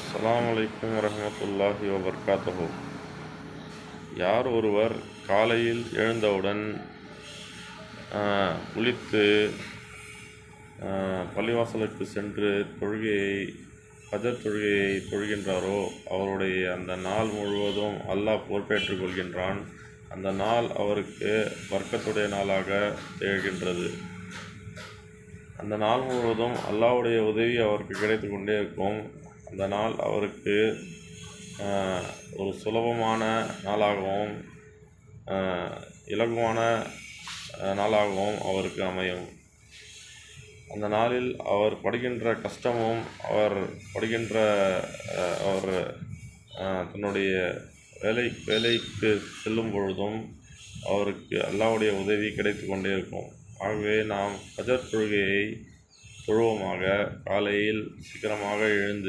அஸ்ஸலாமு அலைக்கும் வரஹ்மத்துல்லாஹி வபரகாத்துஹு. யார் ஒருவர் காலையில் எழுந்தவுடன் குளித்து பள்ளிவாசலுக்கு சென்று ஃபஜர் தொழுகையை தொழுகின்றாரோ, அவருடைய அந்த நாள் முழுவதும் அல்லாஹ் பொறுப்பேற்றுக் கொள்கின்றான். அந்த நாள் அவருக்கு பர்க்கத்துடைய நாளாக திகழ்கின்றது. அந்த நாள் முழுவதும் அல்லாஹ்வுடைய உதவி அவருக்கு கிடைத்து கொண்டே இருக்கும். அந்த நாள் அவருக்கு ஒரு சுலபமான நாளாகவும் இலகுவான நாளாகவும் அவருக்கு அமையும். அந்த நாளில் அவர் படுகின்ற கஷ்டமும் அவர் தன்னுடைய வேலைக்கு செல்லும் பொழுதும் அவருக்கு அல்லாஹ்வுடைய உதவி கிடைத்து கொண்டே இருக்கும். ஆகவே நாம் ஃபஜர் தொழுகையை தொழுவோமாக. காலையில் சீக்கிரமாக எழுந்து